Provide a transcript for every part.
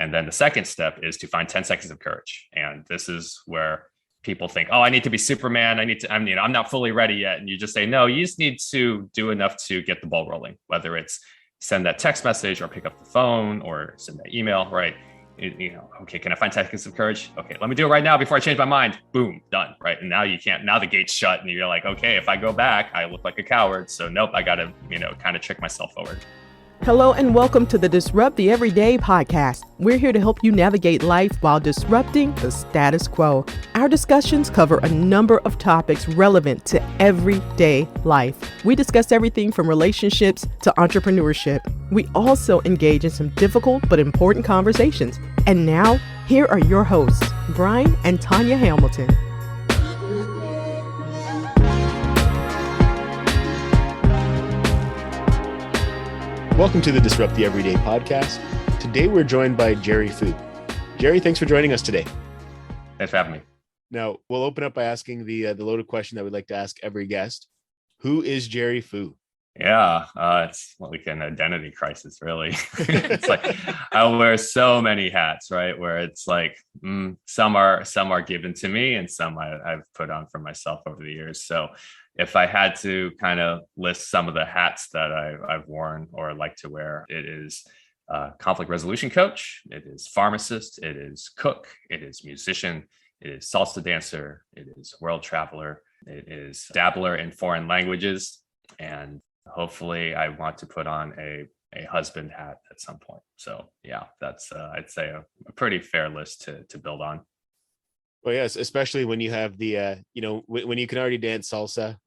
And then the second step is to find 10 seconds of courage. And this is where people think, oh, I need to be Superman. I'm not fully ready yet. And you just say, no, you just need to do enough to get the ball rolling, whether it's send that text message or pick up the phone or send that email, right? Okay, can I find 10 seconds of courage? Okay, let me do it right now before I change my mind. Boom, done, right? And now you can't, now the gate's shut and you're like, okay, if I go back, I look like a coward. So nope, I got to, kind of trick myself forward. Hello and welcome to the Disrupt the Everyday podcast. We're here to help you navigate life while disrupting the status quo. Our discussions cover a number of topics relevant to everyday life. We discuss everything from relationships to entrepreneurship. We also engage in some difficult but important conversations. And now, here are your hosts, Brian and Tanya Hamilton. Welcome to the Disrupt the Everyday podcast. Today we're joined by Jerry Fu. Jerry, thanks for joining us today. Thanks for having me. Now, we'll open up by asking the loaded question that we'd like to ask every guest. Who is Jerry Fu? Yeah, it's like an identity crisis, really. It's like I wear so many hats, right? Where it's like some are given to me and some I've put on for myself over the years. So if I had to kind of list some of the hats that I've worn or like to wear, it is conflict resolution coach, it is pharmacist, it is cook, it is musician, it is salsa dancer, it is world traveler, it is dabbler in foreign languages, and hopefully I want to put on a husband hat at some point. So yeah, that's I'd say a pretty fair list to build on. Well, yes, especially when you have the, when you can already dance salsa,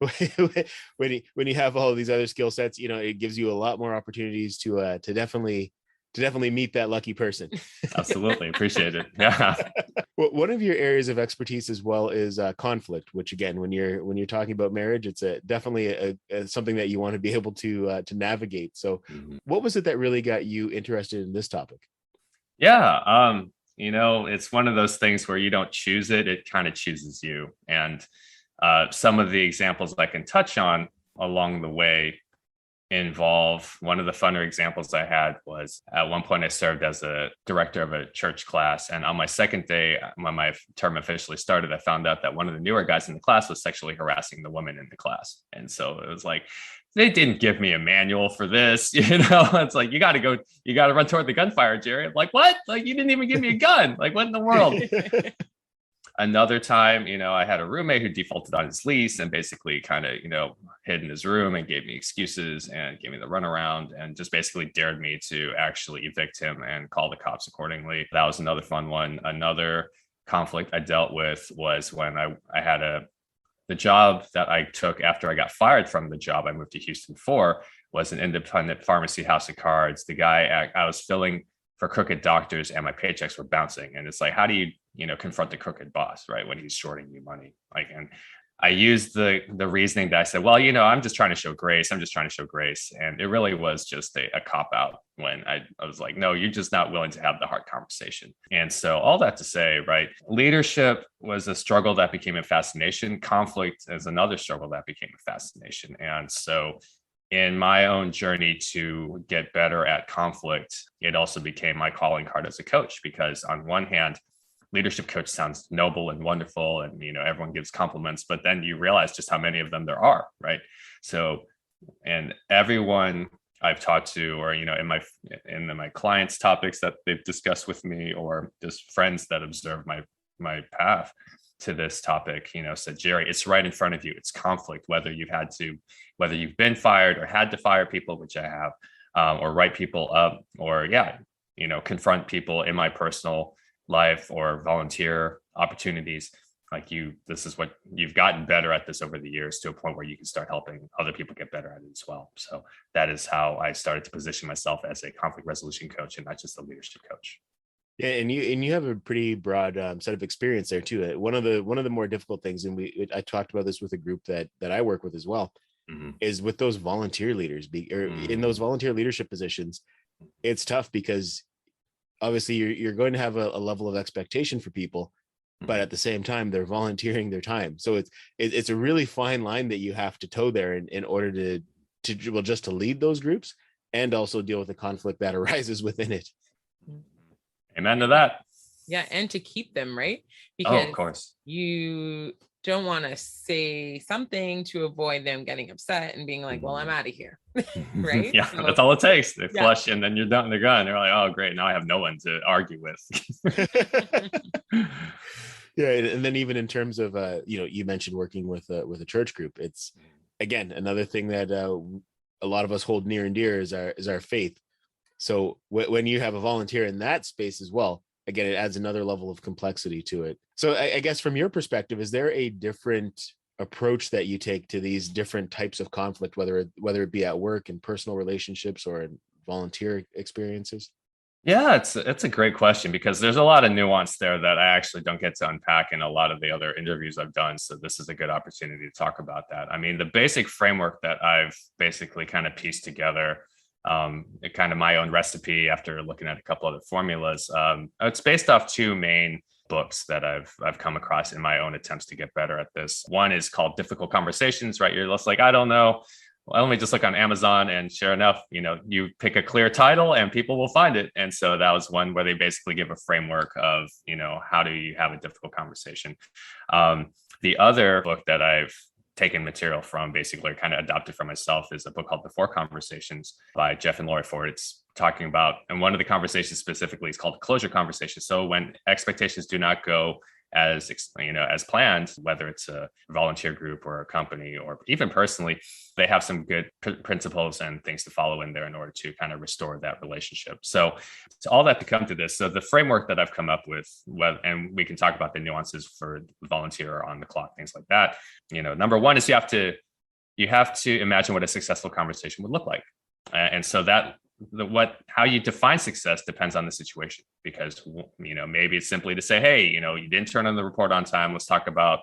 when you have all of these other skill sets, it gives you a lot more opportunities to definitely meet that lucky person. Absolutely. Appreciate it. Yeah. Well, one of your areas of expertise as well is conflict, which again, when you're talking about marriage, it's definitely something that you want to be able to navigate. So What was it that really got you interested in this topic? Yeah. It's one of those things where you don't choose it, it kind of chooses you. And some of the examples I can touch on along the way involve, one of the funner examples I had was at one point I served as a director of a church class. And on my second day, when my term officially started, I found out that one of the newer guys in the class was sexually harassing the woman in the class. And so it was like, they didn't give me a manual for this, it's like, you got to run toward the gunfire, Jerry. I'm like, what? Like, you didn't even give me a gun. Like, what in the world? Another time, I had a roommate who defaulted on his lease and basically kind of, hid in his room and gave me excuses and gave me the runaround and just basically dared me to actually evict him and call the cops accordingly. That was another fun one. Another conflict I dealt with was when I had the job that I took after I got fired from the job I moved to Houston for was an independent pharmacy house of cards. The guy I was filling for crooked doctors and my paychecks were bouncing. And it's like, how do you, confront the crooked boss, right? When he's shorting you money. And I used the reasoning that I said, well, I'm just trying to show grace. I'm just trying to show grace. And it really was just a cop out when I was like, no, you're just not willing to have the hard conversation. And so all that to say, right, leadership was a struggle that became a fascination. Conflict is another struggle that became a fascination. And so in my own journey to get better at conflict, it also became my calling card as a coach, because on one hand, leadership coach sounds noble and wonderful and everyone gives compliments, but then you realize just how many of them there are, right? So, and everyone I've talked to, or in my clients' topics that they've discussed with me, or just friends that observe my path to this topic, said, Jerry, it's right in front of you. It's conflict, whether you've been fired or had to fire people, which I have, or write people up, or confront people in my personal life or volunteer opportunities. This is what you've gotten better at this over the years, to a point where you can start helping other people get better at it as well. So that is how I started to position myself as a conflict resolution coach and not just a leadership coach. Yeah, and you have a pretty broad set of experience there too. One of the more difficult things, and I talked about this with a group that I work with as well, is with those volunteer leaders, in those volunteer leadership positions. It's tough because obviously you're going to have a level of expectation for people, but at the same time they're volunteering their time. So it's a really fine line that you have to toe there in order to lead those groups and also deal with the conflict that arises within it. Amen to that. Yeah, and to keep them, right? Oh, Because of course. you don't want to say something to avoid them getting upset and being like, well, I'm out of here. Right? Yeah, So, that's all it takes. They yeah. flush and then you're done. They're gone. They're like, oh, great. Now I have no one to argue with. Yeah, and then even in terms of you mentioned working with a church group, it's again another thing that a lot of us hold near and dear is our faith. So when you have a volunteer in that space as well, again, it adds another level of complexity to it. So I guess from your perspective, is there a different approach that you take to these different types of conflict, whether it be at work and personal relationships or in volunteer experiences? Yeah, it's a great question because there's a lot of nuance there that I actually don't get to unpack in a lot of the other interviews I've done. So this is a good opportunity to talk about that. I mean, the basic framework that I've basically kind of pieced together, kind of my own recipe after looking at a couple other formulas. It's based off two main books that I've come across in my own attempts to get better at this. One is called Difficult Conversations, right? You're just like, I don't know. Well, let me just look on Amazon, and sure enough, you pick a clear title and people will find it. And so that was one where they basically give a framework of, how do you have a difficult conversation? The other book that I've taken material from, basically kind of adopted for myself, is a book called Before Conversations by Jeff and Lori Ford. It's talking about, and one of the conversations specifically is called closure conversation. So when expectations do not go as planned, whether it's a volunteer group or a company or even personally, they have some good principles and things to follow in there in order to kind of restore that relationship. So all that to come to this. So the framework that I've come up with, and we can talk about the nuances for volunteer or on the clock, things like that. Number one is you have to imagine what a successful conversation would look like. And so that how you define success depends on the situation, because maybe it's simply to say, hey, you didn't turn in the report on time. Let's talk about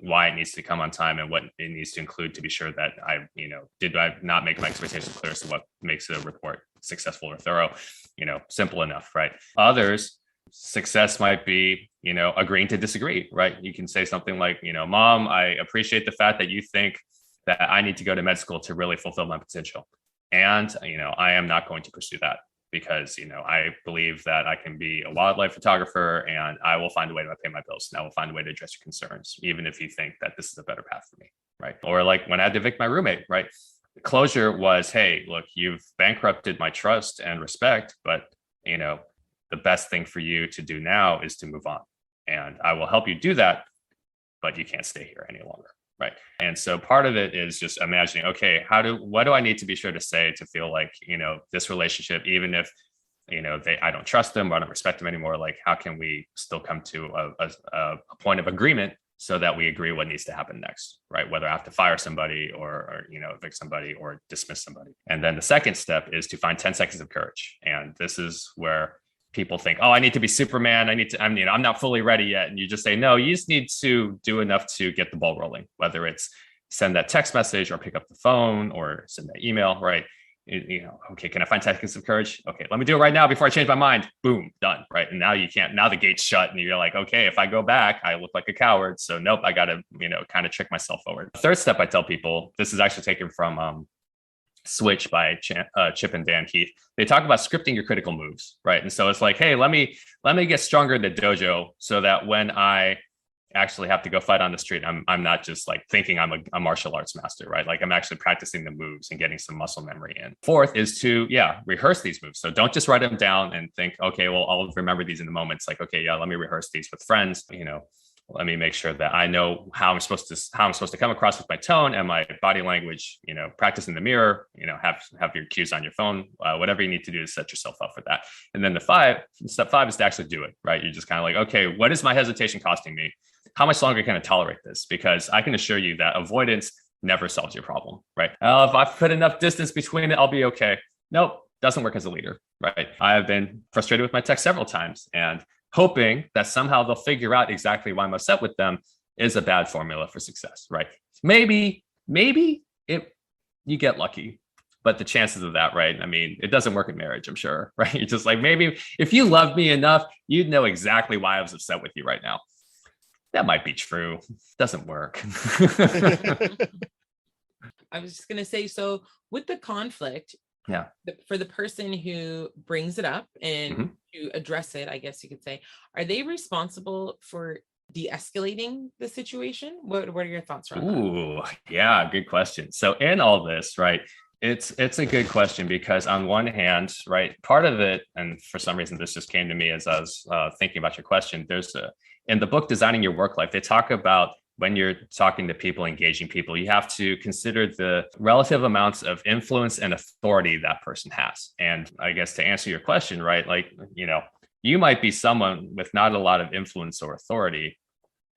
why it needs to come on time and what it needs to include to be sure that did I not make my expectations clear? So what makes a report successful or thorough? Simple enough, right? Others, success might be agreeing to disagree, right? You can say something like, Mom, I appreciate the fact that you think that I need to go to med school to really fulfill my potential. And, I am not going to pursue that because, I believe that I can be a wildlife photographer and I will find a way to pay my bills and I will find a way to address your concerns, even if you think that this is a better path for me, right? Or like when I had to evict my roommate, right? The closure was, hey, look, you've bankrupted my trust and respect, but, the best thing for you to do now is to move on. And I will help you do that, but you can't stay here any longer. Right. And so part of it is just imagining, okay, what do I need to be sure to say to feel like, this relationship, even if, I don't trust them or I don't respect them anymore, like how can we still come to a point of agreement so that we agree what needs to happen next, right? Whether I have to fire somebody or evict somebody or dismiss somebody. And then the second step is to find 10 seconds of courage. And this is where people think, oh, I need to be Superman. I'm not fully ready yet. And you just say, no, you just need to do enough to get the ball rolling, whether it's send that text message or pick up the phone or send that email, right? Okay, can I find 10 seconds of courage? Okay, let me do it right now before I change my mind. Boom, done, right? And now you can't, now the gate's shut and you're like, okay, if I go back, I look like a coward. So nope, I got to, kind of trick myself forward. The third step I tell people, this is actually taken from, Switch by Chip and Dan Heath. They talk about scripting your critical moves, right? And so it's like, hey, let me get stronger in the dojo so that when I actually have to go fight on the street, I'm not just like thinking I'm a martial arts master, right? Like I'm actually practicing the moves and getting some muscle memory in. Fourth is to, rehearse these moves. So don't just write them down and think, okay, well, I'll remember these in the moment. It's like, okay, let me rehearse these with friends, let me make sure that I know how I'm supposed to come across with my tone and my body language, practice in the mirror, have your cues on your phone, whatever you need to do to set yourself up for that. And then step five is to actually do it, right? You're just kind of like, okay, what is my hesitation costing me? How much longer can I tolerate this? Because I can assure you that avoidance never solves your problem, right? If I put enough distance between it, I'll be okay. Nope, doesn't work as a leader, right? I have been frustrated with my tech several times and hoping that somehow they'll figure out exactly why I'm upset with them is a bad formula for success, right? Maybe you get lucky, but the chances of that, right? I mean, it doesn't work in marriage, I'm sure, right? You're just like, maybe if you loved me enough, you'd know exactly why I was upset with you right now. That might be true. Doesn't work. I was just going to say, so with the conflict, Yeah. For the person who brings it up and Mhm. to address it, I guess you could say, are they responsible for de-escalating the situation? What are your thoughts around that? Ooh, yeah, good question. So in all this, right, it's a good question because on one hand, right, part of it, and for some reason this just came to me as I was thinking about your question. There's a in the book Designing Your Work Life, they talk about when you're talking to people, engaging people, you have to consider the relative amounts of influence and authority that person has. And I guess to answer your question, right, like you might be someone with not a lot of influence or authority,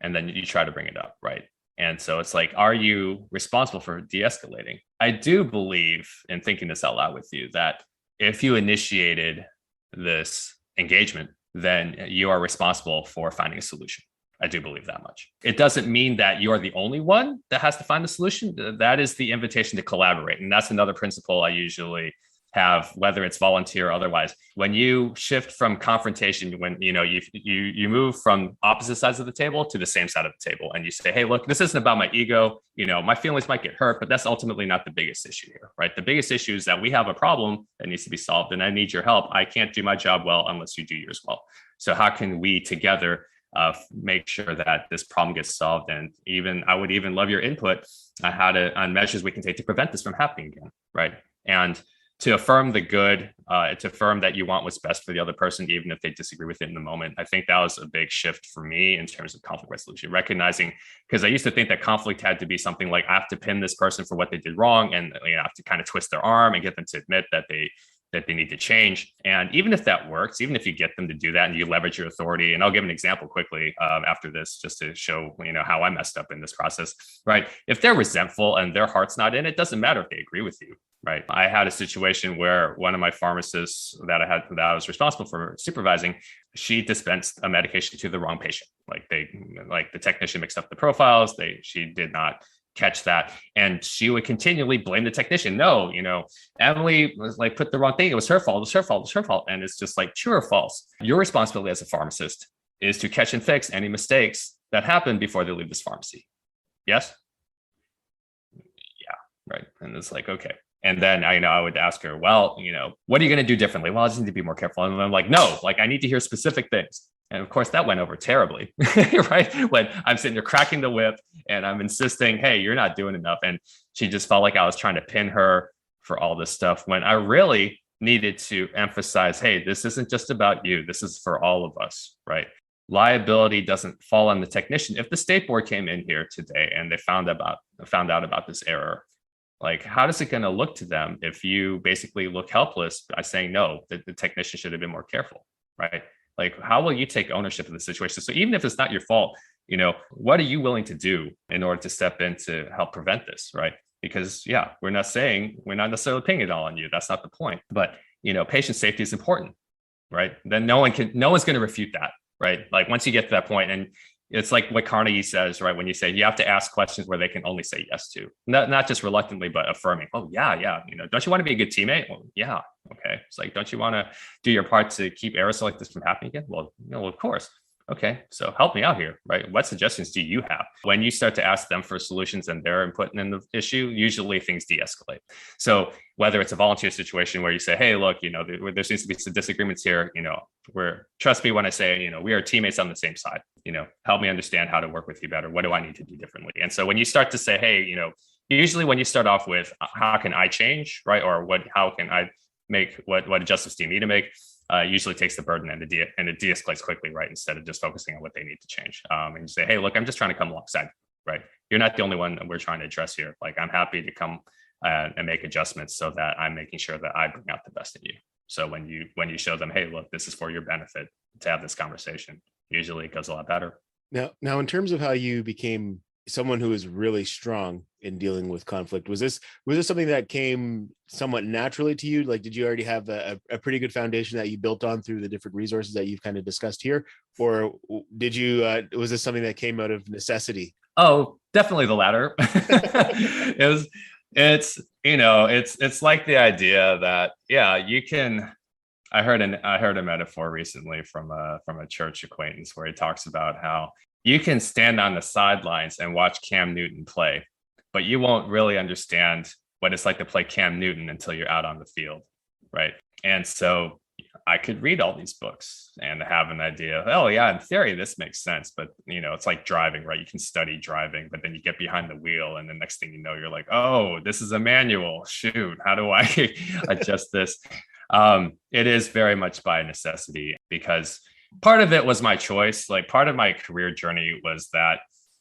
and then you try to bring it up, right? And so it's like, are you responsible for de-escalating? I do believe in thinking this out loud with you that if you initiated this engagement, then you are responsible for finding a solution. I do believe that much. It doesn't mean that you're the only one that has to find the solution. That is the invitation to collaborate. And that's another principle I usually have, whether it's volunteer or otherwise. When you shift from confrontation, when you move from opposite sides of the table to the same side of the table, and you say, hey, look, this isn't about my ego, my feelings might get hurt, but that's ultimately not the biggest issue here, right? The biggest issue is that we have a problem that needs to be solved, and I need your help. I can't do my job well unless you do yours well. So how can we together make sure that this problem gets solved? And I would even love your input on measures we can take to prevent this from happening again, right? And to affirm the good, to affirm that you want what's best for the other person, even if they disagree with it in the moment. I think that was a big shift for me in terms of conflict resolution, recognizing, because I used to think that conflict had to be something like I have to pin this person for what they did wrong, and I have to kind of twist their arm and get them to admit that they need to change. And even if that works, even if you get them to do that and you leverage your authority, and I'll give an example quickly after this, just to show, how I messed up in this process, right? If they're resentful and their heart's not in it, doesn't matter if they agree with you, right? I had a situation where one of my pharmacists that I was responsible for supervising, she dispensed a medication to the wrong patient. Like the technician mixed up the profiles. She did not catch that, and she would continually blame the technician. No, Emily was like, put the wrong thing. It was her fault. It was her fault. It was her fault. And it's just like, true or false? Your responsibility as a pharmacist is to catch and fix any mistakes that happen before they leave this pharmacy. Yes? Yeah. Right. And it's like, okay. And then I would ask her, well, what are you going to do differently? Well, I just need to be more careful. And I'm like, no, I need to hear specific things. And of course, that went over terribly, right? When I'm sitting there cracking the whip and I'm insisting, hey, you're not doing enough. And she just felt like I was trying to pin her for all this stuff, when I really needed to emphasize, hey, this isn't just about you. This is for all of us, right? Liability doesn't fall on the technician. If the state board came in here today and they found out about this error, like, how is it going to look to them if you basically look helpless by saying, no, the technician should have been more careful, right? Like, how will you take ownership of the situation? So even if it's not your fault, what are you willing to do in order to step in to help prevent this, right? Because we're not necessarily pinning it all on you. That's not the point. But, patient safety is important, right? Then no one's going to refute that, right? Like, once you get to that point, and it's like what Carnegie says, right? When you say you have to ask questions where they can only say yes to, not just reluctantly, but affirming. Oh yeah. Don't you want to be a good teammate? Well, yeah. Okay. It's like, don't you want to do your part to keep errors like this from happening again? Well, no, of course. Okay. So help me out here, right? What suggestions do you have? When you start to ask them for solutions and their input in the issue, usually things de-escalate. So whether it's a volunteer situation where you say, hey, look, there seems to be some disagreements here, trust me when I say, we are teammates on the same side, help me understand how to work with you better. What do I need to do differently? And so when you start to say, hey, usually when you start off with, how can I change, right? Or how can I make what adjustments do you need to make? Usually takes the burden and it de-escalates quickly, right? Instead of just focusing on what they need to change. And you say, hey, look, I'm just trying to come alongside, right? You're not the only one that we're trying to address here. Like, I'm happy to come and make adjustments so that I'm making sure that I bring out the best in you. So when you show them, hey, look, this is for your benefit to have this conversation, usually it goes a lot better. Now, in terms of how you became someone who is really strong in dealing with conflict, was this something that came somewhat naturally to you? Like, did you already have a pretty good foundation that you built on through the different resources that you've kind of discussed here, or did you was this something that came out of necessity? Oh, definitely the latter. It's like the idea that you can. I heard a metaphor recently from a church acquaintance where he talks about how you can stand on the sidelines and watch Cam Newton play, but you won't really understand what it's like to play Cam Newton until you're out on the field, right? And so I could read all these books and have an idea. Oh yeah, in theory, this makes sense. But it's like driving, right? You can study driving, but then you get behind the wheel, and the next thing you know, you're like, oh, this is a manual. Shoot, how do I adjust this? It is very much by necessity, because part of it was my choice. Like, part of my career journey was that,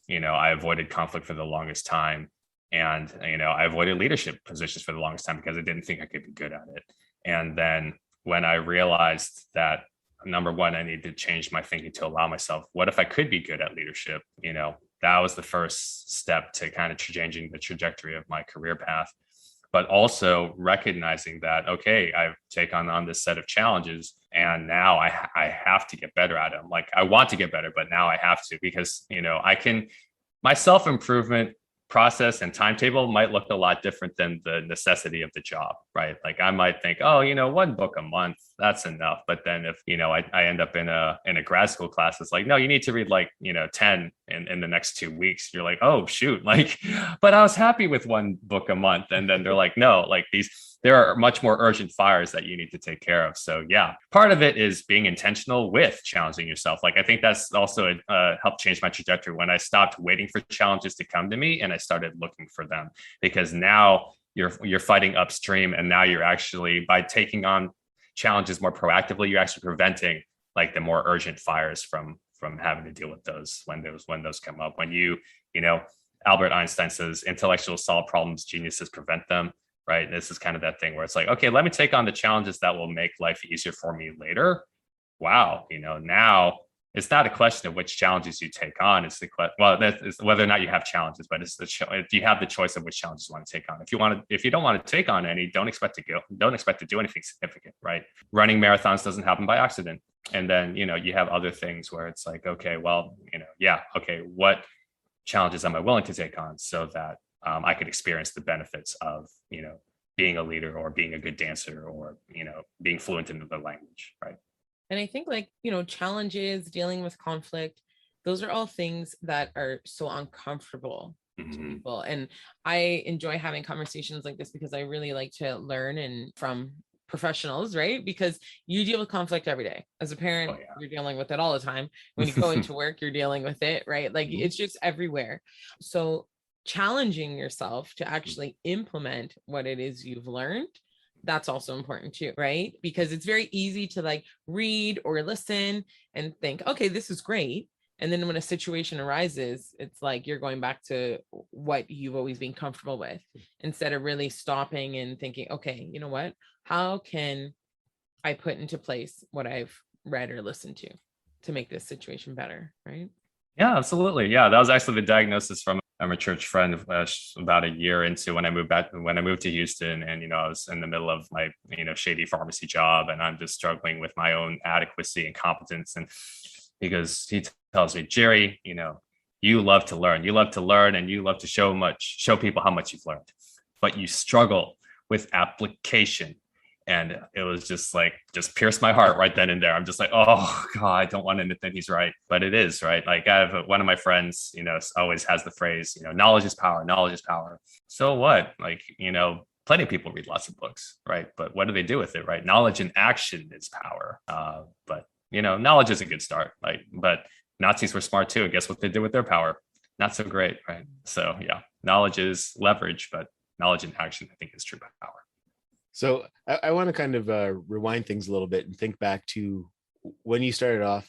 I avoided conflict for the longest time. And, I avoided leadership positions for the longest time because I didn't think I could be good at it. And then when I realized that, number one, I needed to change my thinking to allow myself, what if I could be good at leadership? That was the first step to kind of changing the trajectory of my career path. But also recognizing that, okay, I've taken on this set of challenges, and now I have to get better at them. Like, I want to get better, but now I have to, because, my self-improvement process and timetable might look a lot different than the necessity of the job, right? Like, I might think, oh, one book a month, that's enough. But then if, I end up in a grad school class, it's like, no, you need to read 10 in the next 2 weeks. You're like, oh, shoot. Like, but I was happy with one book a month. And then they're like, no, like there are much more urgent fires that you need to take care of. So yeah, part of it is being intentional with challenging yourself. Like, I think that's also helped change my trajectory when I stopped waiting for challenges to come to me and I started looking for them, because now you're fighting upstream, and now you're actually, by taking on challenges more proactively, you're actually preventing like the more urgent fires from having to deal with those when those come up. When Albert Einstein says, intellectuals solve problems, geniuses prevent them. Right. This is kind of that thing where it's like, okay, let me take on the challenges that will make life easier for me later. Wow. Now it's not a question of which challenges you take on. It's that is whether or not you have challenges, but it's if you have the choice of which challenges you want to take on. If you don't want to take on any, don't expect to do anything significant, right? Running marathons doesn't happen by accident. And then, you have other things where it's like, okay, well, what challenges am I willing to take on so that I could experience the benefits of, being a leader, or being a good dancer, or, being fluent in the language. Right. And I think challenges, dealing with conflict, those are all things that are so uncomfortable to people. And I enjoy having conversations like this because I really like to learn and from professionals, right? Because you deal with conflict every day. As a parent, you're dealing with it all the time. When you go into work, you're dealing with it, right? Like, it's just everywhere. So challenging yourself to actually implement what it is you've learned, that's also important too, right? Because it's very easy to read or listen and think, okay, this is great. And then when a situation arises, it's like you're going back to what you've always been comfortable with, instead of really stopping and thinking, okay, you know what? How can I put into place what I've read or listened to make this situation better, right? Yeah, absolutely. Yeah, that was actually the diagnosis from a church friend about a year into when I moved to Houston, and I was in the middle of my shady pharmacy job, and I'm just struggling with my own adequacy and competence. And because he tells me, Jerry, you love to learn, and you love to show people how much you've learned, but you struggle with application. And it was just pierced my heart right then and there. I'm just like, oh God, I don't want him to think he's right, but it is, right? Like, I have one of my friends, always has the phrase, knowledge is power, knowledge is power. So what? Like, plenty of people read lots of books, right? But what do they do with it, right? Knowledge in action is power. But knowledge is a good start, right? But Nazis were smart too. And guess what they did with their power? Not so great, right? So yeah, knowledge is leverage, but knowledge in action, I think, is true power. So I want to kind of rewind things a little bit and think back to when you started off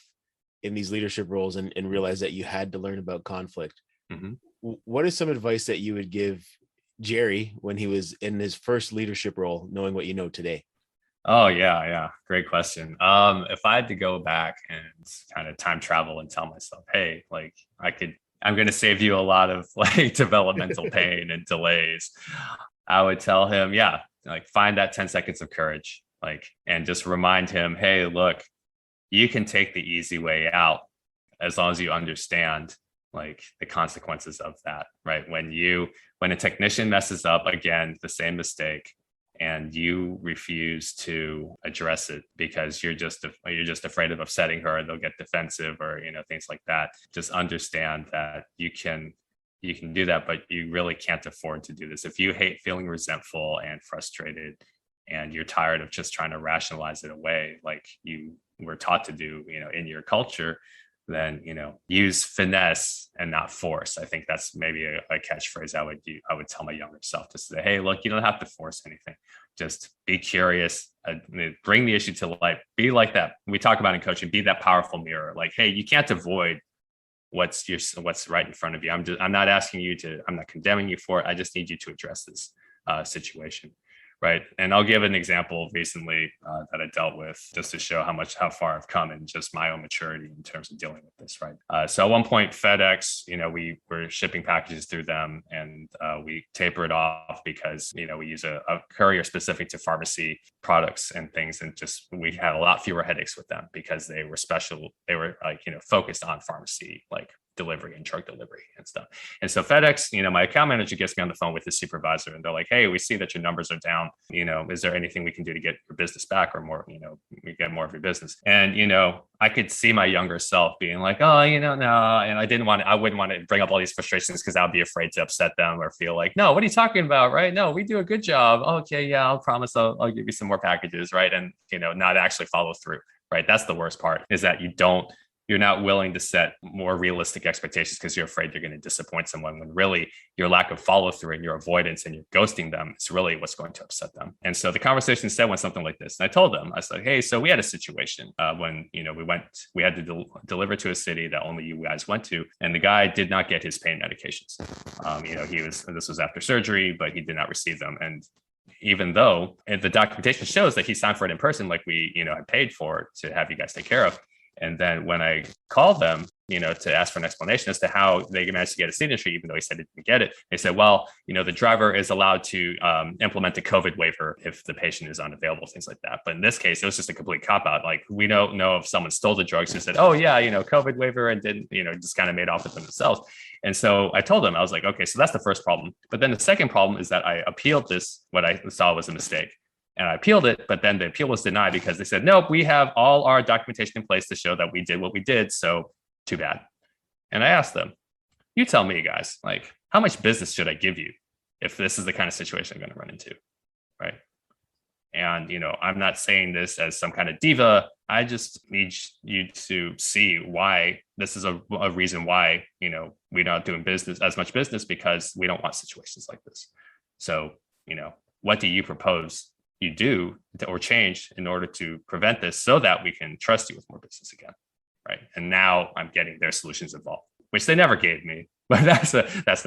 in these leadership roles and realized that you had to learn about conflict. What is some advice that you would give Jerry when he was in his first leadership role, knowing what you know today? Oh yeah. Great question. If I had to go back and kind of time travel and tell myself, hey, like I'm going to save you a lot of developmental pain and delays, I would tell him, find that 10 seconds of courage, and just remind him, hey, look, you can take the easy way out as long as you understand the consequences of that, right? When a technician messes up, again, the same mistake, and you refuse to address it because you're just afraid of upsetting her, they'll get defensive, or things like that. Just understand that you can you can do that, but you really can't afford to do this. If you hate feeling resentful and frustrated and you're tired of just trying to rationalize it away, like you were taught to do, in your culture, then, use finesse and not force. I think that's maybe a catchphrase I would tell my younger self, to say, hey, look, you don't have to force anything. Just be curious, bring the issue to light, be like that. We talk about in coaching, be that powerful mirror. Like, hey, you can't avoid what's right in front of you. I'm not asking you to, I'm not condemning you for it. I just need you to address this situation. Right. And I'll give an example recently that I dealt with, just to show how far I've come in just my own maturity in terms of dealing with this. Right. So at one point, FedEx, we were shipping packages through them, and we tapered off because, we use a courier specific to pharmacy products and things. And just, we had a lot fewer headaches with them because they were special. They were focused on pharmacy, like delivery and drug delivery and stuff. And so FedEx, my account manager gets me on the phone with the supervisor, and they're like, hey, we see that your numbers are down. Is there anything we can do to get your business back, or more, we get more of your business? And, I could see my younger self being like, oh, no. And I wouldn't want to bring up all these frustrations because I'd be afraid to upset them or feel like, no, what are you talking about? Right. No, we do a good job. Okay. Yeah, I'll promise I'll give you some more packages. Right. And, not actually follow through. Right. That's the worst part, is that you're not willing to set more realistic expectations because you're afraid you're going to disappoint someone, when really your lack of follow through and your avoidance and your ghosting them is really what's going to upset them. And so the conversation instead went something like this. And I told them, I said, hey, so we had a situation when, we had to deliver to a city that only you guys went to. And the guy did not get his pain medications. This was after surgery, but he did not receive them. And even though the documentation shows that he signed for it in person, like we, had paid for to have you guys take care of. And then when I called them, to ask for an explanation as to how they managed to get a signature, even though he said he didn't get it, they said, well, the driver is allowed to implement a COVID waiver if the patient is unavailable, things like that. But in this case, it was just a complete cop out. Like, we don't know if someone stole the drugs who said, oh yeah, COVID waiver, and didn't, just kind of made off with them themselves. And so I told them, I was like, okay, so that's the first problem. But then the second problem is that I appealed this, what I saw was a mistake. And I appealed it, but then the appeal was denied because they said, nope, we have all our documentation in place to show that we did what we did. So too bad. And I asked them, you tell me, guys, like, how much business should I give you if this is the kind of situation I'm going to run into? Right. And, I'm not saying this as some kind of diva. I just need you to see why this is a reason why, we're not doing as much business, because we don't want situations like this. So, what do you propose you do or change in order to prevent this, so that we can trust you with more business again? Right. And now I'm getting their solutions involved, which they never gave me, but that's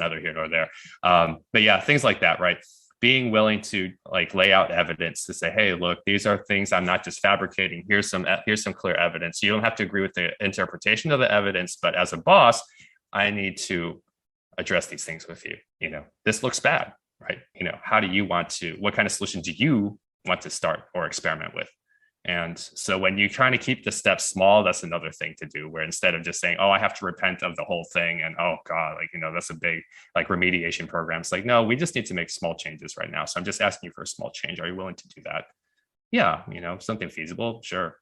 neither here nor there. But yeah, things like that. Right. Being willing to lay out evidence to say, hey, look, these are things I'm not just fabricating. Here's some clear evidence. You don't have to agree with the interpretation of the evidence, but as a boss, I need to address these things with you. This looks bad. Right. What kind of solution do you want to start or experiment with? And so when you're trying to keep the steps small, that's another thing to do, where instead of just saying, oh, I have to repent of the whole thing, and, oh God, that's a big remediation program. It's like, no, we just need to make small changes right now. So I'm just asking you for a small change. Are you willing to do that? Yeah. Something feasible. Sure.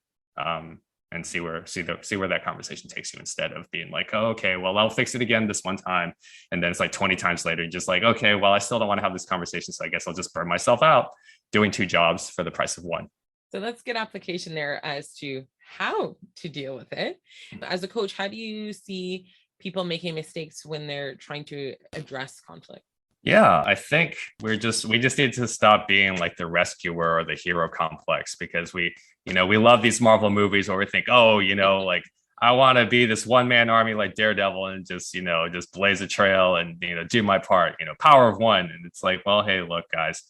And see where that conversation takes you, instead of being like, oh, okay, well, I'll fix it again this one time. And then it's 20 times later, just like, okay, well, I still don't want to have this conversation. So I guess I'll just burn myself out doing 2 jobs for the price of 1. So let's get application there as to how to deal with it. As a coach, how do you see people making mistakes when they're trying to address conflict? Yeah, I think we just need to stop being like the rescuer or the hero complex, because we love these Marvel movies where we think, oh, I want to be this one-man army like Daredevil and just blaze a trail and, do my part, power of one. And it's like, well, hey, look, guys,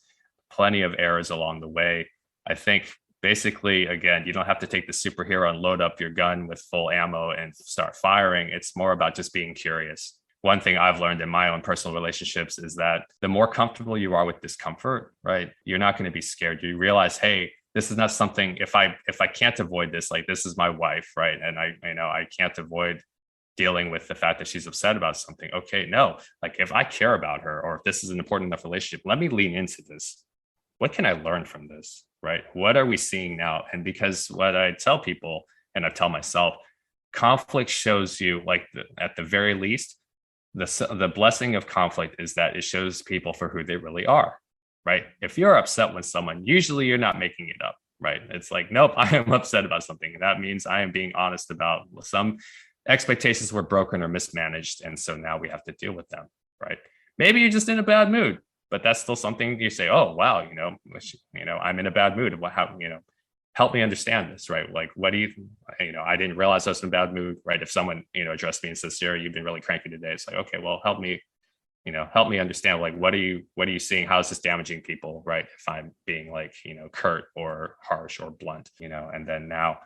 plenty of errors along the way. I think basically, again, you don't have to take the superhero and load up your gun with full ammo and start firing. It's more about just being curious. One thing I've learned in my own personal relationships is that the more comfortable you are with discomfort, right, you're not going to be scared. You realize, hey, this is not something, if I can't avoid this, this is my wife, right? And I can't avoid dealing with the fact that she's upset about something. Okay, no, if I care about her, or if this is an important enough relationship, let me lean into this. What can I learn from this, right? What are we seeing now? And because what I tell people, and I tell myself, conflict shows you, at the very least, the blessing of conflict is that it shows people for who they really are, right? If you're upset with someone, usually you're not making it up, right? It's like, nope, I am upset about something. And that means I am being honest about some expectations were broken or mismanaged. And so now we have to deal with them, right? Maybe you're just in a bad mood, but that's still something you say, oh, wow, I'm in a bad mood. Help me understand this, right? Like, what do I didn't realize I was in a bad mood, right? If someone, addressed me and says, Sarah, you've been really cranky today. It's like, okay, well, help me understand, like, what are you seeing? How is this damaging people, right? If I'm being like, curt or harsh or blunt, and then now,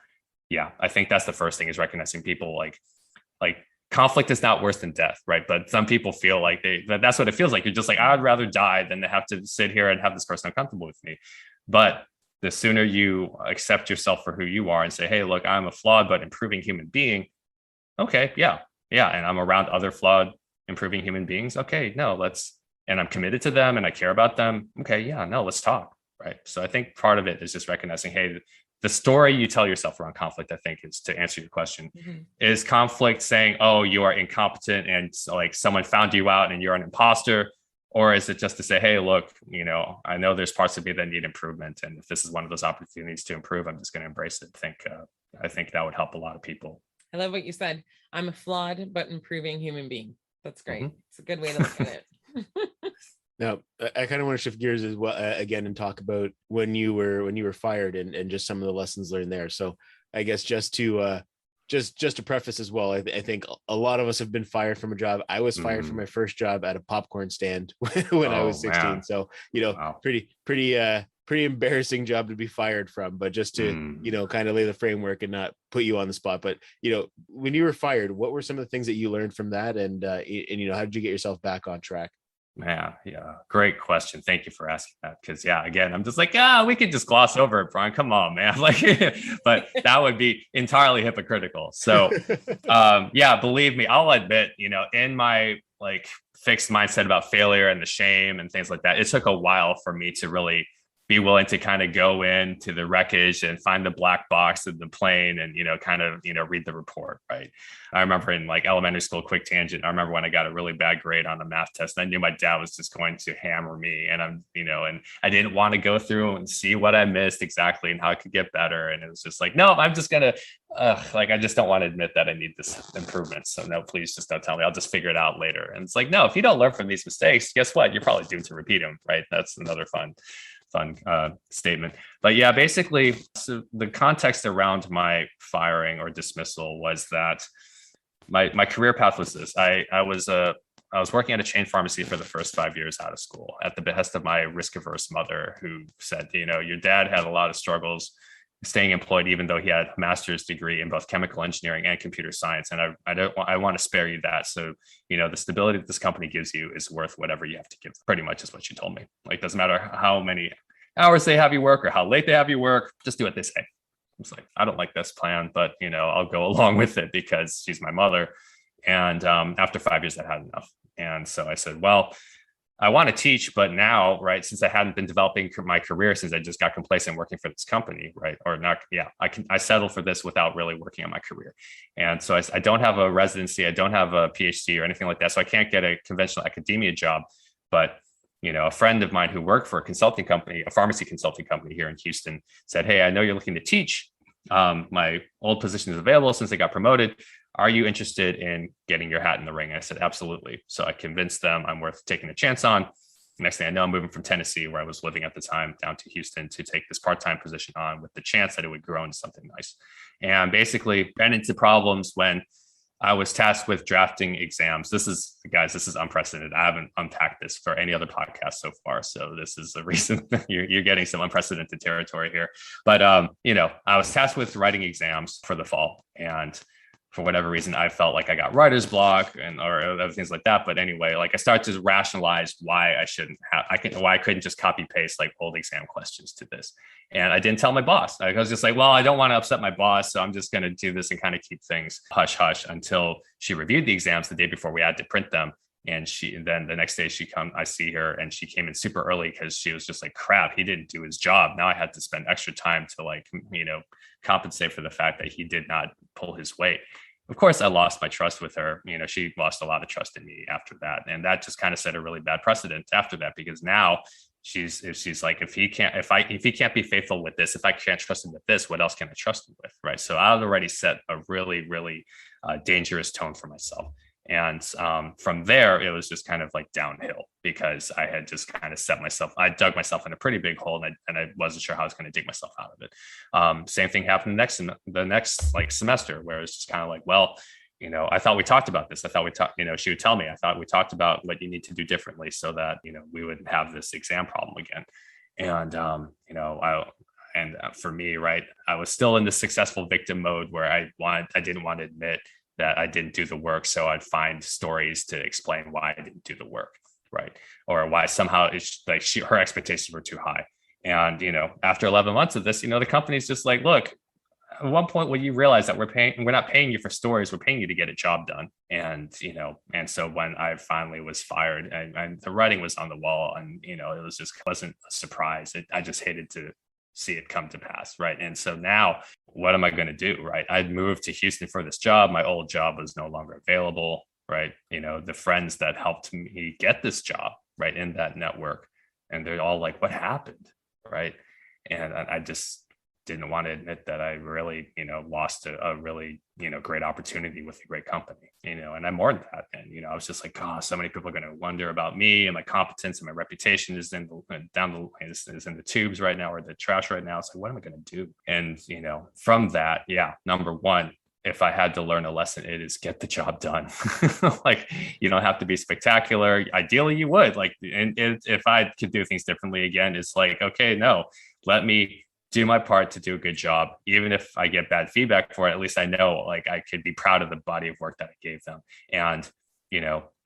yeah, I think that's the first thing, is recognizing people like conflict is not worse than death, right? But some people feel like that's what it feels like. You're just like, I'd rather die than to have to sit here and have this person uncomfortable with me. But the sooner you accept yourself for who you are and say, hey, look, I'm a flawed but improving human being. Okay, yeah. And I'm around other flawed, improving human beings. Okay, no, and I'm committed to them and I care about them. Okay, yeah, no, let's talk, right? So I think part of it is just recognizing, hey, the story you tell yourself around conflict, I think, is, to answer your question, is conflict saying, oh, you are incompetent and like someone found you out and you're an imposter? Or is it just to say, hey, look, I know there's parts of me that need improvement. And if this is one of those opportunities to improve, I'm just going to embrace it. I think that would help a lot of people. I love what you said. I'm a flawed but improving human being. That's great. It's a good way to look at it. Now, I kind of want to shift gears as well again and talk about when you were fired and just some of the lessons learned there. So I guess just to preface as well, I think a lot of us have been fired from a job. I was fired from my first job at a popcorn stand when I was 16. Man. So, wow. pretty embarrassing job to be fired from, but just to, kind of lay the framework and not put you on the spot. But, when you were fired, what were some of the things that you learned from that? And how did you get yourself back on track? Yeah. Great question. Thank you for asking that. Because again, I'm just like, we could just gloss over it, Brian. Come on, man. Like, but that would be entirely hypocritical. So, believe me, I'll admit, in my like fixed mindset about failure and the shame and things like that, it took a while for me to really be willing to kind of go into the wreckage and find the black box of the plane and, read the report. Right. I remember in like elementary school, quick tangent. I remember when I got a really bad grade on the math test, I knew my dad was just going to hammer me, and and I didn't want to go through and see what I missed exactly and how I could get better. And it was just like, no, I'm just going to I just don't want to admit that I need this improvement. So no, please just don't tell me. I'll just figure it out later. And it's like, no, if you don't learn from these mistakes, guess what? You're probably doomed to repeat them. Right. That's another fun statement. But yeah, basically, so the context around my firing or dismissal was that my career path was this. I was working at a chain pharmacy for the first 5 years out of school at the behest of my risk-averse mother, who said, your dad had a lot of struggles staying employed, even though he had a master's degree in both chemical engineering and computer science. And I want to spare you that. So, the stability that this company gives you is worth whatever you have to give. Pretty much is what she told me. Like, doesn't matter how many hours they have you work or how late they have you work, just do what they say. I was like, I don't like this plan, but I'll go along with it because she's my mother. And after 5 years, I had enough. And so I said, well, I want to teach, but now, right, since I hadn't been developing my career, since I just got complacent working for this company, right, or not, I settle for this without really working on my career. And so I don't have a residency, I don't have a PhD or anything like that, so I can't get a conventional academia job. But a friend of mine who worked for a pharmacy consulting company here in Houston, said, hey, I know you're looking to teach. My old position is available since I got promoted. Are you interested in getting your hat in the ring? I said, absolutely. So I convinced them I'm worth taking a chance on. Next thing I know, I'm moving from Tennessee, where I was living at the time, down to Houston to take this part-time position on, with the chance that it would grow into something nice. And basically ran into problems when I was tasked with drafting exams. This is unprecedented. I haven't unpacked this for any other podcast so far. So this is the reason you're getting some unprecedented territory here. But, I was tasked with writing exams for the fall. And for whatever reason, I felt like I got writer's block or other things like that. But anyway, like I started to rationalize why I couldn't just copy paste like old exam questions to this. And I didn't tell my boss. I was just like, well, I don't want to upset my boss, so I'm just going to do this and kind of keep things hush hush until she reviewed the exams the day before we had to print them. And then the next day I see her, and she came in super early because she was just like, crap, he didn't do his job. Now I had to spend extra time to compensate for the fact that he did not pull his weight. of course, I lost my trust with her. She lost a lot of trust in me after that. And that just kind of set a really bad precedent after that, because now she's like, if he can't be faithful with this, if I can't trust him with this, what else can I trust him with? Right. So I had already set a really, really dangerous tone for myself. And from there, it was just kind of like downhill, because I had just kind of I dug myself in a pretty big hole, and I wasn't sure how I was going to dig myself out of it. Same thing happened the next like semester, where it's just kind of like, well, I thought we talked about this. I thought we talked, she would tell me, I thought we talked about what you need to do differently so that, we wouldn't have this exam problem again. And, for me, right, I was still in the successful victim mode where I didn't want to admit that I didn't do the work. So I'd find stories to explain why I didn't do the work. Right. Or why somehow it's like her expectations were too high. And, after 11 months of this, the company's just like, look, at one point when you realize that we're not paying you for stories, we're paying you to get a job done. And, and so when I finally was fired, and the writing was on the wall, and, it wasn't a surprise. I just hated to see it come to pass. Right. And so now what am I going to do? Right. I'd moved to Houston for this job. My old job was no longer available. Right. The friends that helped me get this job, right, in that network, and they're all like, what happened? Right. And I just didn't want to admit that I really, lost a really, great opportunity with a great company, and I mourned that. And, I was just like, oh, so many people are going to wonder about me, and my competence and my reputation is in the tubes right now, or the trash right now. So what am I going to do? And, from that, number one, if I had to learn a lesson, it is get the job done. Like, you don't have to be spectacular. Ideally you would, like, and if I could do things differently again, it's like, okay, no, let me do my part to do a good job. Even if I get bad feedback for it, at least I know, like, I could be proud of the body of work that I gave them. And,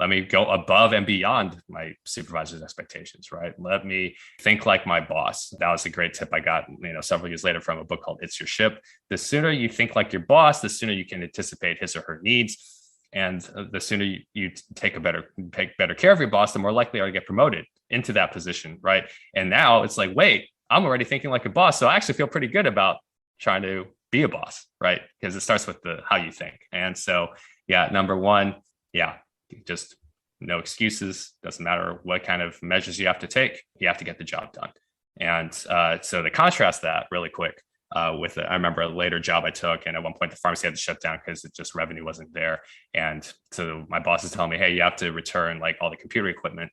let me go above and beyond my supervisor's expectations, right? Let me think like my boss. That was a great tip I got, several years later from a book called It's Your Ship. The sooner you think like your boss, the sooner you can anticipate his or her needs. And the sooner you take better care of your boss, the more likely are to get promoted into that position, right? And now it's like, wait, I'm already thinking like a boss. So I actually feel pretty good about trying to be a boss, right? Because it starts with how you think. And so, number one, just no excuses. Doesn't matter what kind of measures you have to take. You have to get the job done. And so to contrast that really quick, I remember a later job I took, and at one point the pharmacy had to shut down because revenue wasn't there. And so my boss is telling me, hey, you have to return like all the computer equipment,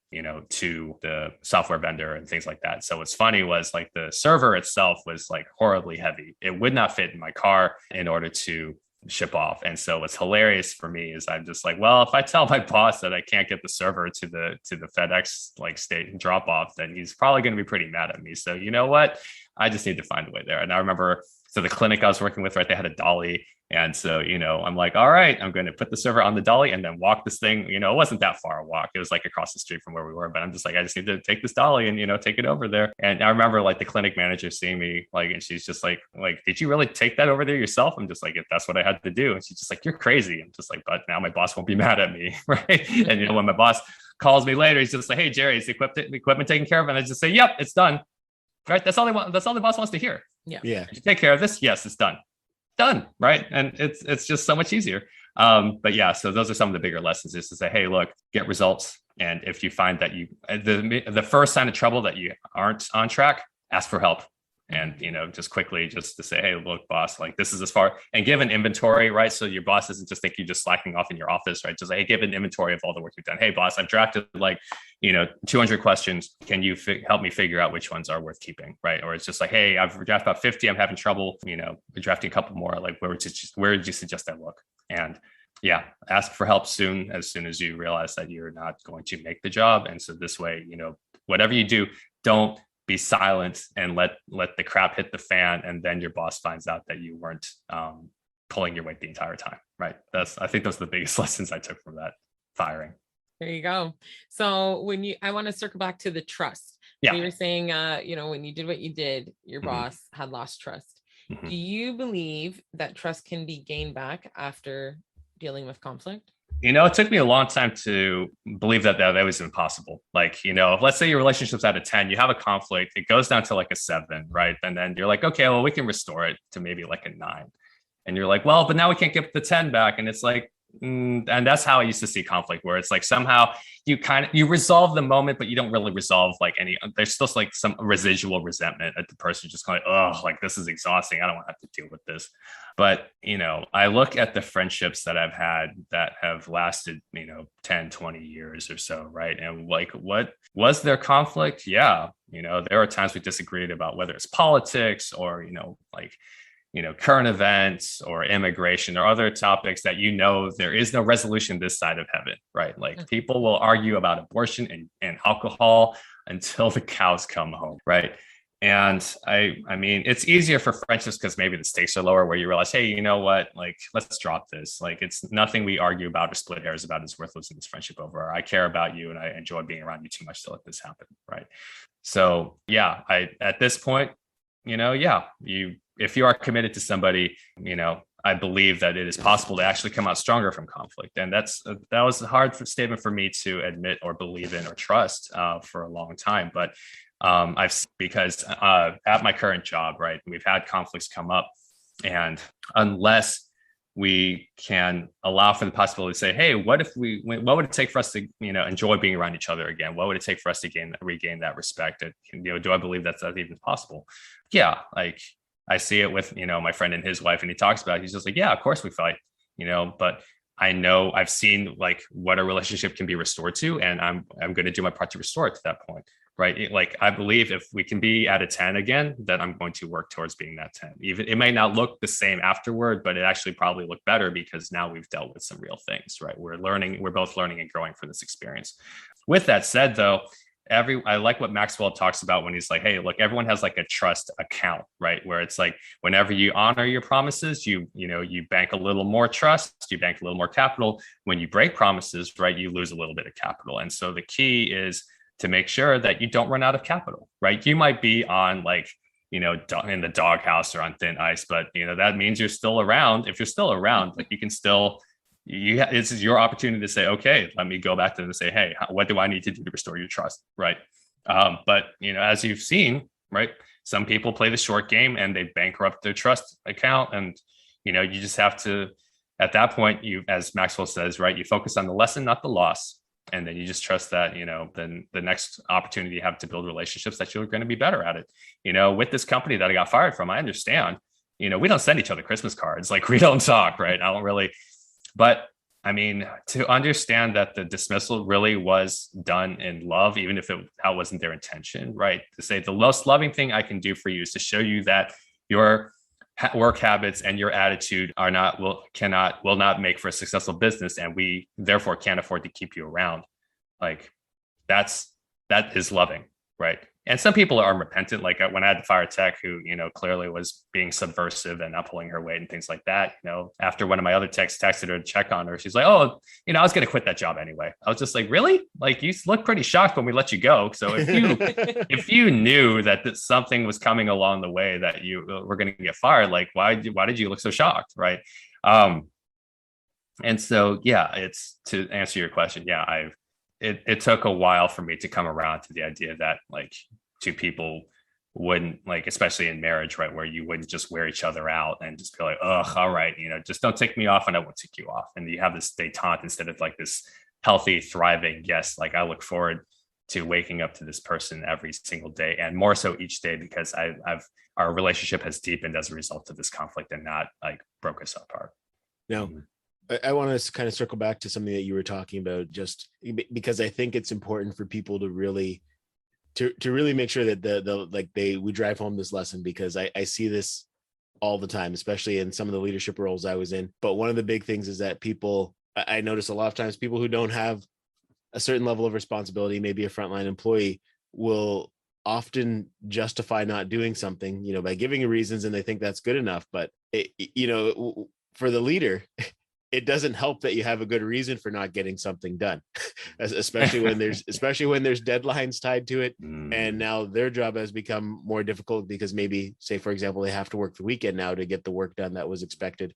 to the software vendor and things like that. So what's funny was like the server itself was like horribly heavy. It would not fit in my car in order to ship off. And so what's hilarious for me is I'm just like, well, if I tell my boss that I can't get the server to the FedEx like state drop off, then he's probably going to be pretty mad at me. So you know what? I just need to find a way there. And I remember, so the clinic I was working with, right, they had a dolly. And so, I'm like, all right, I'm going to put the server on the dolly and then walk this thing. It wasn't that far a walk. It was like across the street from where we were, but I'm just like, I just need to take this dolly and, take it over there. And I remember like the clinic manager seeing me, like, and she's just like, did you really take that over there yourself? I'm just like, if that's what I had to do. And she's just like, you're crazy. I'm just like, but now my boss won't be mad at me. Right. And, when my boss calls me later, he's just like, hey, Jerry, is the equipment taken care of? And I just say, yep, it's done. Right. That's all they want. That's all the boss wants to hear. Yeah. Did you take care of this? Yes, it's done. Right. And it's just so much easier. But so those are some of the bigger lessons, is to say, hey, look, get results. And if you find that the first sign of trouble that you aren't on track, ask for help. And, just quickly just to say, hey, look, boss, like this is as far, and give an inventory, right? So your boss doesn't just think you're just slacking off in your office, right? Just like, hey, give an inventory of all the work you've done. Hey, boss, I've drafted 200 questions. Can you help me figure out which ones are worth keeping, right? Or it's just like, hey, I've drafted about 50. I'm having trouble, drafting a couple more. Like, where did you suggest I look? And ask for help as soon as you realize that you're not going to make the job. And so this way, whatever you do, don't be silent and let the crap hit the fan, and then your boss finds out that you weren't pulling your weight the entire time, right? I think those are the biggest lessons I took from that firing. There you go. So I want to circle back to the trust. Yeah. You were saying, when you did what you did, your boss had lost trust. Mm-hmm. Do you believe that trust can be gained back after dealing with conflict? It took me a long time to believe that was impossible. Like, let's say your relationship's at a 10, you have a conflict, it goes down to like a 7, right? And then you're like, okay, well, we can restore it to maybe like a 9. And you're like, well, but now we can't get the 10 back. And it's like, and that's how I used to see conflict, where it's like somehow you resolve the moment, but you don't really resolve like there's still like some residual resentment at the person, just kind of, oh, like this is exhausting, I don't want to have to deal with this. But I look at the friendships that I've had that have lasted 10, 20 years or so, right? And like, what was there conflict? Yeah, there are times we disagreed about whether it's politics or like current events or immigration or other topics that there is no resolution this side of heaven, right? Like people will argue about abortion and alcohol until the cows come home, right? And I mean, it's easier for friendships because maybe the stakes are lower, where you realize, hey, you know what? Like, let's drop this. Like, it's nothing we argue about or split hairs about is worth losing this friendship over. I care about you and I enjoy being around you too much to let this happen, right? So yeah, at this point, if you are committed to somebody, I believe that it is possible to actually come out stronger from conflict. And that was a hard statement for me to admit or believe in or trust for a long time. But because at my current job, right, we've had conflicts come up, and unless we can allow for the possibility to say, hey, what would it take for us to, enjoy being around each other again? What would it take for us to regain that respect? Do I believe that's even possible? Yeah. Like I see it with, my friend and his wife, and he talks about it. He's just like, yeah, of course we fight, but I know I've seen like what a relationship can be restored to, and I'm going to do my part to restore it to that point. Right. Like I believe if we can be at a 10 again, that I'm going to work towards being that 10. Even it may not look the same afterward, but it actually probably looked better because now we've dealt with some real things, right? We're both learning and growing from this experience. With that said, though, I like what Maxwell talks about when he's like, hey, look, everyone has like a trust account, right? Where it's like whenever you honor your promises, you bank a little more trust, you bank a little more capital. When you break promises, right, you lose a little bit of capital. And so the key is to make sure that you don't run out of capital, right? You might be on like, in the doghouse or on thin ice, but that means you're still around. If you're still around, like you can still, this is your opportunity to say, okay, let me go back to them and say, hey, what do I need to do to restore your trust, right? But as you've seen, right, some people play the short game and they bankrupt their trust account, and you just have to, at that point, as Maxwell says, right, you focus on the lesson, not the loss. And then you just trust that, then the next opportunity you have to build relationships, that you're going to be better at it. With this company that I got fired from, I understand, we don't send each other Christmas cards. Like we don't talk, right? I don't really, but I mean, to understand that the dismissal really was done in love, even if that wasn't their intention, right? To say the most loving thing I can do for you is to show you that your work habits and your attitude will not make for a successful business, and we therefore can't afford to keep you around. Like that is loving, right? And some people are unrepentant. Like when I had to fire a tech who, clearly was being subversive and not pulling her weight and things like that. After one of my other techs texted her to check on her, she's like, oh, I was going to quit that job anyway. I was just like, really? Like you look pretty shocked when we let you go. So if you knew that something was coming along the way that you were going to get fired, like why did you look so shocked, right? And so yeah, it's to answer your question. Yeah, it took a while for me to come around to the idea that like two people wouldn't, like, especially in marriage, right, where you wouldn't just wear each other out and just be like, oh, all right, just don't take me off and I won't take you off. And you have this detente instead of like this healthy, thriving, yes, like I look forward to waking up to this person every single day, and more so each day, because our relationship has deepened as a result of this conflict and not like broke us apart. Now, I want to kind of circle back to something that you were talking about, just because I think it's important for people to really make sure that we drive home this lesson, because I see this all the time, especially in some of the leadership roles I was in. But one of the big things is that I notice a lot of times people who don't have a certain level of responsibility, maybe a frontline employee, will often justify not doing something, by giving reasons, and they think that's good enough. But for the leader, it doesn't help that you have a good reason for not getting something done, especially when there's deadlines tied to it. And now their job has become more difficult because maybe, say, for example, they have to work the weekend now to get the work done that was expected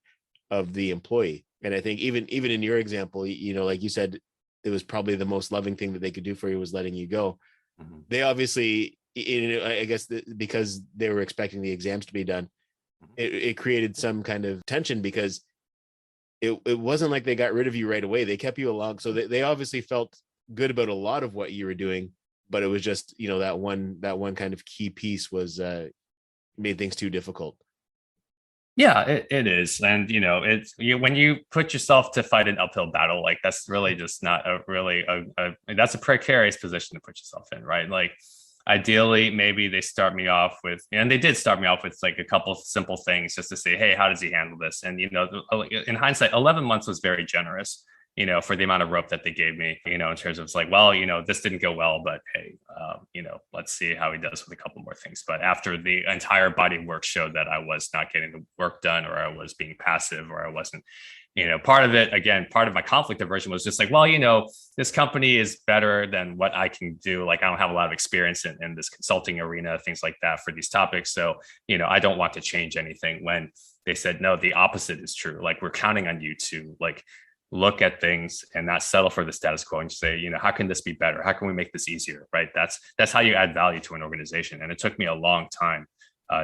of the employee. And I think even in your example, like you said, it was probably the most loving thing that they could do for you was letting you go. They obviously, I guess because they were expecting the exams to be done, it created some kind of tension because it wasn't like they got rid of you right away. They kept you along. So they obviously felt good about a lot of what you were doing, but it was just, that one kind of key piece was made things too difficult. Yeah, it is. And, it's when you put yourself to fight an uphill battle, like that's really just not that's a precarious position to put yourself in, right? Like ideally, maybe they start me off with, and they did start me off with like a couple of simple things just to say, hey, how does he handle this? And, in hindsight, 11 months was very generous, for the amount of rope that they gave me, in terms of it's like, well, this didn't go well, but hey, let's see how he does with a couple more things. But after the entire body of work showed that I was not getting the work done, or I was being passive, or I wasn't, part of it, again, part of my conflict aversion was just like, well, this company is better than what I can do. Like, I don't have a lot of experience in this consulting arena, things like that for these topics. So, I don't want to change anything. When they said, no, the opposite is true. Like, we're counting on you to like look at things and not settle for the status quo and say, how can this be better? How can we make this easier? Right. That's how you add value to an organization. And it took me a long time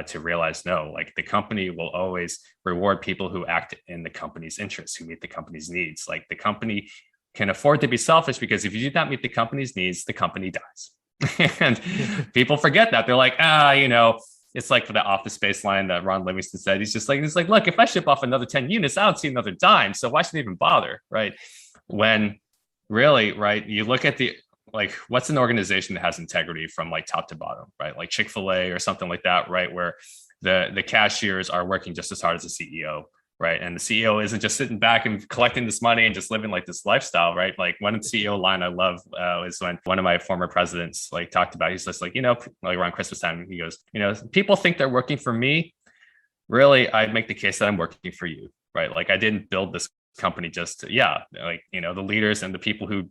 to realize, no, like the company will always reward people who act in the company's interests, who meet the company's needs. Like the company can afford to be selfish, because if you do not meet the company's needs, the company dies. And people forget that. They're like, it's like for the Office Space line that Ron Livingston said. He's like, look, if I ship off another 10 units, I don't see another dime. So why should I even bother? Right. When really, right, you look at what's an organization that has integrity from like top to bottom, right? Like Chick-fil-A or something like that, right? Where the cashiers are working just as hard as the CEO, right? And the CEO isn't just sitting back and collecting this money and just living like this lifestyle, right? Like one CEO line I love is when one of my former presidents like talked about, he's just like, like around Christmas time, he goes, people think they're working for me. Really, I'd make the case that I'm working for you, right? Like I didn't build this company just to, the leaders and the people who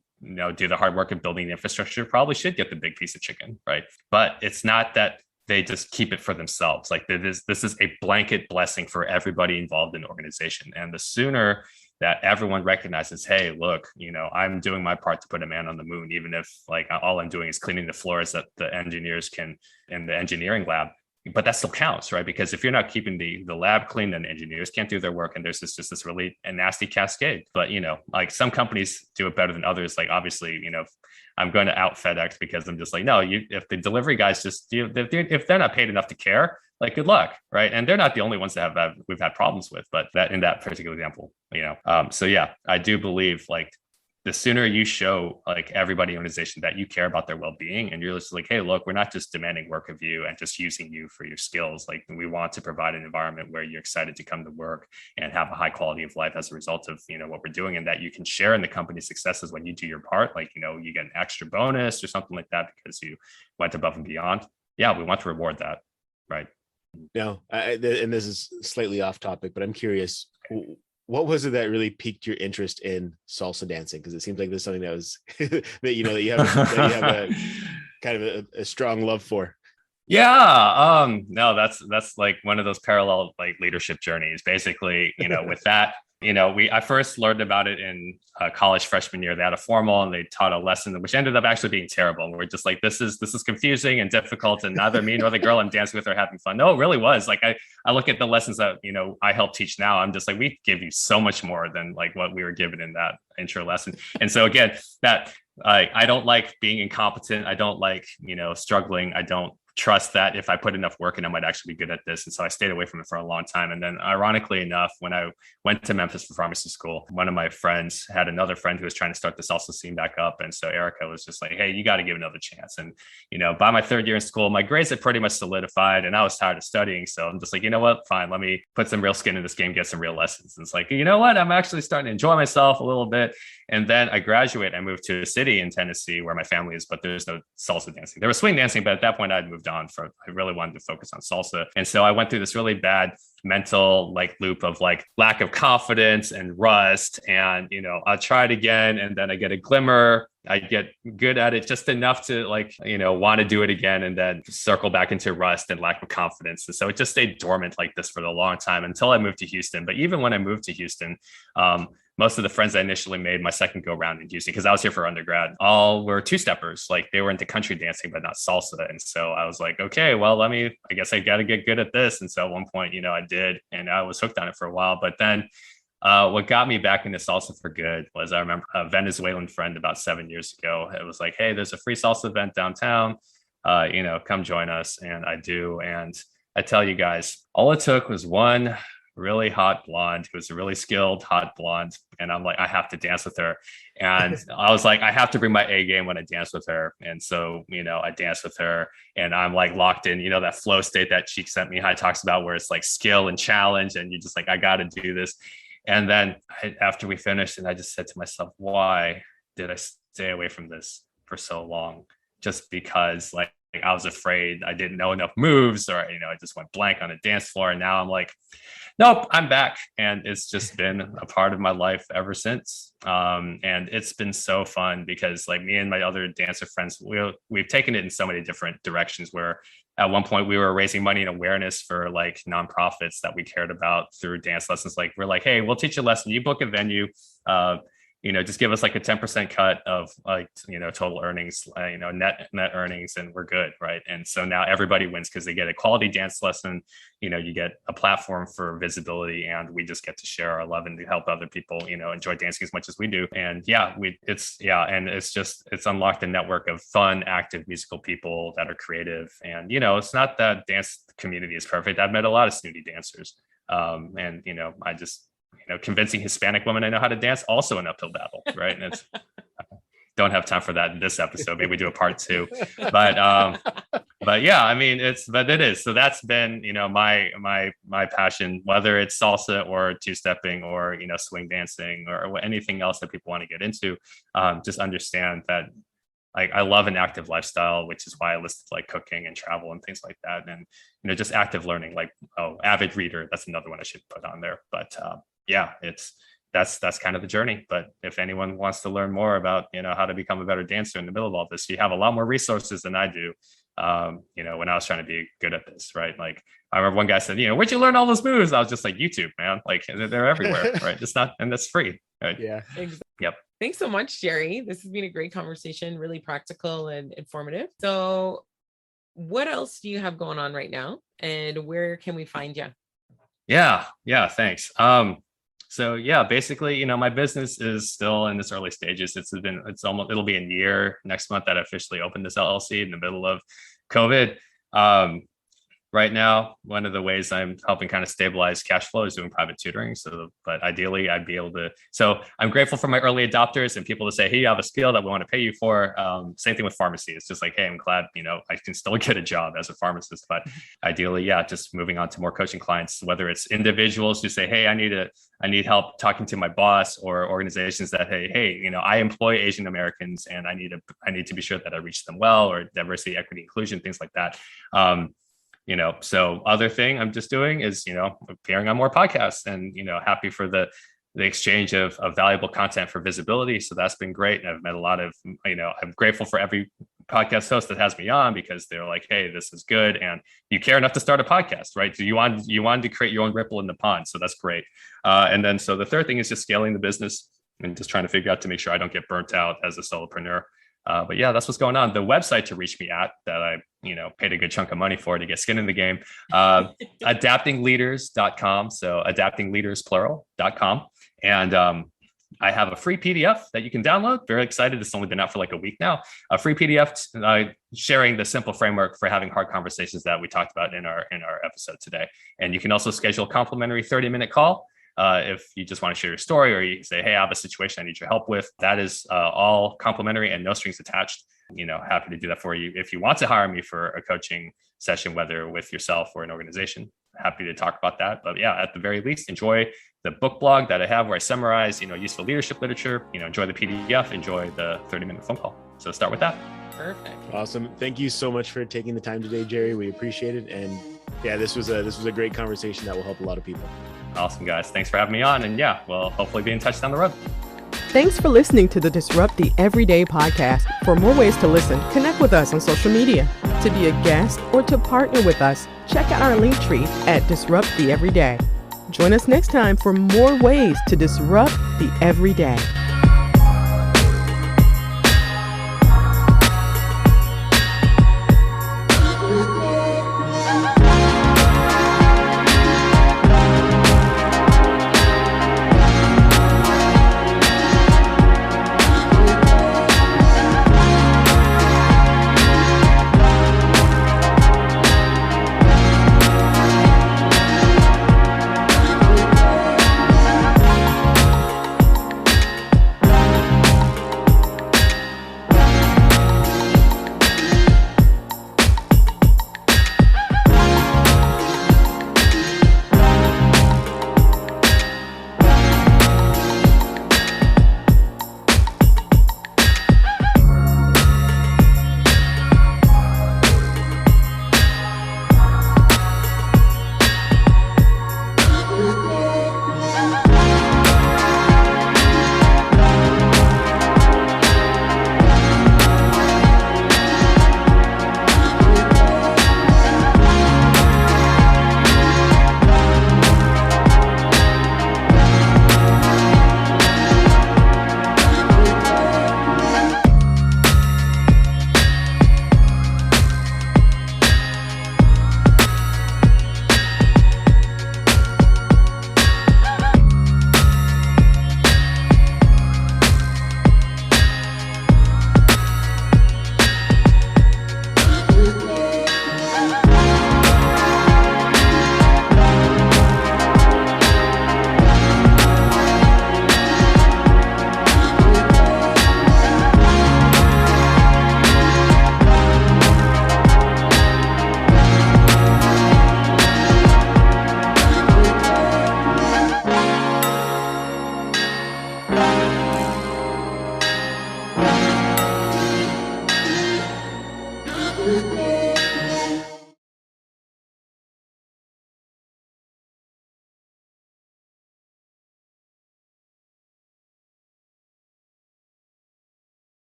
do the hard work of building the infrastructure probably should get the big piece of chicken, right? But it's not that they just keep it for themselves. Like this is a blanket blessing for everybody involved in the organization. And the sooner that everyone recognizes, hey, look, I'm doing my part to put a man on the moon, even if like all I'm doing is cleaning the floors that the engineers can in the engineering lab. But that still counts, right? Because if you're not keeping the lab clean, then engineers can't do their work, and there's just this really a nasty cascade. But like some companies do it better than others. Like obviously, I'm going to out FedEx because I'm just like, no, if the delivery guys just if they're not paid enough to care, like good luck, right? And they're not the only ones that we've had problems with, but that in that particular example, so yeah, I do believe like the sooner you show like everybody in the organization that you care about their well-being, and you're just like, hey, look, we're not just demanding work of you and just using you for your skills. Like we want to provide an environment where you're excited to come to work and have a high quality of life as a result of, what we're doing, and that you can share in the company's successes when you do your part. Like, you get an extra bonus or something like that because you went above and beyond. Yeah, we want to reward that. Right. Now, and this is slightly off topic, but I'm curious, what was it that really piqued your interest in salsa dancing? Because it seems like there's something that was that you have a kind of a strong love for. Yeah. No, that's like one of those parallel like leadership journeys. Basically, with that, I first learned about it in college freshman year. They had a formal and they taught a lesson which ended up actually being terrible. And we're just like, this is confusing and difficult, and neither me nor the girl I'm dancing with are having fun. No, it really was. Like I look at the lessons that I help teach now. I'm just like, we give you so much more than like what we were given in that intro lesson. And so again, that I don't like being incompetent. I don't like struggling. I don't trust that if I put enough work in, I might actually be good at this. And so I stayed away from it for a long time. And then ironically enough, when I went to Memphis for pharmacy school, one of my friends had another friend who was trying to start the salsa scene back up. And so Erica was just like, hey, you got to give it another chance. And, by my third year in school, my grades had pretty much solidified and I was tired of studying. So I'm just like, you know what, fine, let me put some real skin in this game, get some real lessons. And it's like, you know what, I'm actually starting to enjoy myself a little bit. And then I graduate, I moved to a city in Tennessee where my family is, but there's no salsa dancing. There was swing dancing, but at that point I'd moved on I really wanted to focus on salsa. And so I went through this really bad mental like loop of like lack of confidence and rust. And, I'll try it again. And then I get a glimmer. I get good at it just enough to like, want to do it again, and then circle back into rust and lack of confidence. And so it just stayed dormant like this for a long time until I moved to Houston. But even when I moved to Houston, most of the friends I initially made my second go round in Houston, because I was here for undergrad, all were two-steppers. Like they were into country dancing, but not salsa. And so I was like, okay, well, I guess I got to get good at this. And so at one point, I did, and I was hooked on it for a while. But then what got me back into salsa for good was I remember a Venezuelan friend about 7 years ago. It was like, hey, there's a free salsa event downtown. Come join us. And I do. And I tell you guys, all it took was one really hot blonde who was a really skilled hot blonde, and I'm like, I have to dance with her. And I was like, I have to bring my A game when I dance with her. And so I danced with her, and I'm like locked in that flow state that Cheek Sent Me High talks about, where it's like skill and challenge, and you're just like, I got to do this. And then after we finished, and I just said to myself, why did I stay away from this for so long? Just because I was afraid I didn't know enough moves, or I just went blank on a dance floor. And now I'm like, nope, I'm back. And it's just been a part of my life ever since. And it's been so fun because like me and my other dancer friends, we've taken it in so many different directions, where at one point we were raising money and awareness for like nonprofits that we cared about through dance lessons. Like we're like, hey, we'll teach a lesson, you book a venue, just give us like a 10% cut of like, total earnings, net earnings, and we're good. Right. And so now everybody wins because they get a quality dance lesson, you get a platform for visibility, and we just get to share our love and to help other people, enjoy dancing as much as we do. And it's unlocked a network of fun, active musical people that are creative. And, it's not that dance community is perfect. I've met a lot of snooty dancers. I just, convincing Hispanic women I know how to dance, also an uphill battle, right? And it's don't have time for that in this episode. Maybe we do a part 2. But yeah, it is. So that's been, my passion, whether it's salsa or two-stepping or, swing dancing or anything else that people want to get into. Just understand that I love an active lifestyle, which is why I listed like cooking and travel and things like that. And, just active learning, like, avid reader. That's another one I should put on there. But that's kind of the journey. But if anyone wants to learn more about, how to become a better dancer in the middle of all this, you have a lot more resources than I do. When I was trying to be good at this, right? Like I remember one guy said, where'd you learn all those moves? I was just like, YouTube, man, like they're everywhere, right? It's not, and that's free. Right? Yeah. Exactly. Yep. Thanks so much, Jerry. This has been a great conversation, really practical and informative. So what else do you have going on right now, and where can we find you? Yeah, thanks. So yeah, basically, my business is still in its early stages. It'll be a year next month that I officially opened this LLC in the middle of COVID. Right now, one of the ways I'm helping kind of stabilize cash flow is doing private tutoring. But ideally I'd be able to, so I'm grateful for my early adopters and people to say, hey, you have a skill that we want to pay you for. Same thing with pharmacy. It's just like, hey, I'm glad, I can still get a job as a pharmacist, but ideally, just moving on to more coaching clients, whether it's individuals who say, hey, I need help talking to my boss, or organizations that, hey, I employ Asian Americans and I need to be sure that I reach them well, or diversity, equity, inclusion, things like that. So other thing I'm just doing is, appearing on more podcasts, and, happy for the exchange of valuable content for visibility. So that's been great. And I've met a lot of, I'm grateful for every podcast host that has me on, because they're like, hey, this is good. And you care enough to start a podcast, right? So you wanted to create your own ripple in the pond. So that's great. And then, so the third thing is just scaling the business and just trying to figure out to make sure I don't get burnt out as a solopreneur. But yeah, that's what's going on. The website to reach me at, that I, paid a good chunk of money for to get skin in the game, adaptingleaders.com. So adaptingleaders.com. And I have a free PDF that you can download. Very excited. It's only been out for like a week now. A free PDF sharing the simple framework for having hard conversations that we talked about in our episode today. And you can also schedule a complimentary 30-minute call. If you just want to share your story, or you say, hey, I have a situation I need your help with, that is all complimentary and no strings attached. Happy to do that for you. If you want to hire me for a coaching session, whether with yourself or an organization, happy to talk about that. But yeah, at the very least, enjoy the book blog that I have where I summarize, useful leadership literature, enjoy the PDF, enjoy the 30-minute phone call. So start with that. Perfect. Awesome. Thank you so much for taking the time today, Jerry. We appreciate it. And yeah, this was a great conversation that will help a lot of people. Awesome, guys. Thanks for having me on. And yeah, we'll hopefully be in touch down the road. Thanks for listening to the Disrupt the Everyday podcast. For more ways to listen, connect with us on social media. To be a guest or to partner with us, check out our link tree at Disrupt the Everyday. Join us next time for more ways to disrupt the everyday.